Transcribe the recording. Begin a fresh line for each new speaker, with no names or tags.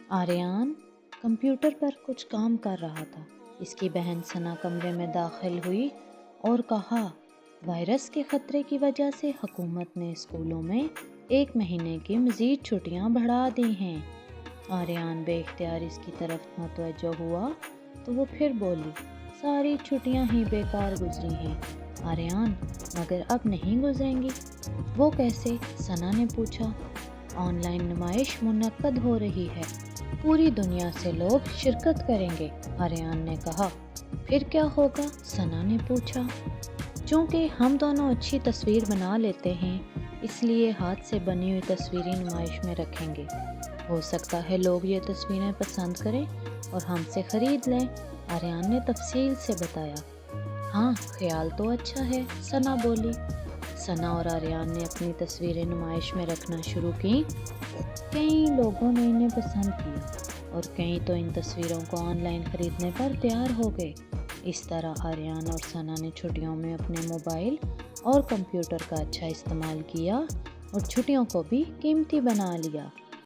Aryan computer پر کچھ کام کر رہا تھا۔ اس کی بہن ثنا کمرے میں داخل ہوئی اور کہا، وائرس کے خطرے کی وجہ سے حکومت نے اسکولوں میں 1 مہینے کی مزید چھٹیاں بڑھا دی ہیں۔ آریان بے اختیار اس کی طرف متوجہ ہوا تو وہ پھر بولی، ساری چھٹیاں ہی بیکار گزری ہیں۔ آریان، مگر اب نہیں گزریں گی؟ وہ کیسے؟ ثنا نے پوچھا۔ آن لائن نمائش منعقد ہو رہی ہے، پوری دنیا سے لوگ شرکت کریں گے، آریان نے کہا۔ پھر کیا ہوگا؟ ثنا نے پوچھا۔ چونکہ ہم دونوں اچھی تصویر بنا لیتے ہیں، اس لیے ہاتھ سے بنی ہوئی تصویریں نمائش میں رکھیں گے۔ ہو سکتا ہے لوگ یہ تصویریں پسند کریں اور ہم سے خرید لیں، آریان نے تفصیل سے بتایا۔ ہاں، خیال تو اچھا ہے، ثنا بولی۔ ثنا اور آریان نے اپنی تصویریں نمائش میں رکھنا شروع کی۔ کئی لوگوں نے انہیں پسند کیا اور کئی تو ان تصویروں کو آن لائن خریدنے پر تیار ہو گئے۔ اس طرح آریان اور ثنا نے چھٹیوں میں اپنے موبائل اور کمپیوٹر کا اچھا استعمال کیا اور چھٹیوں کو بھی قیمتی بنا لیا۔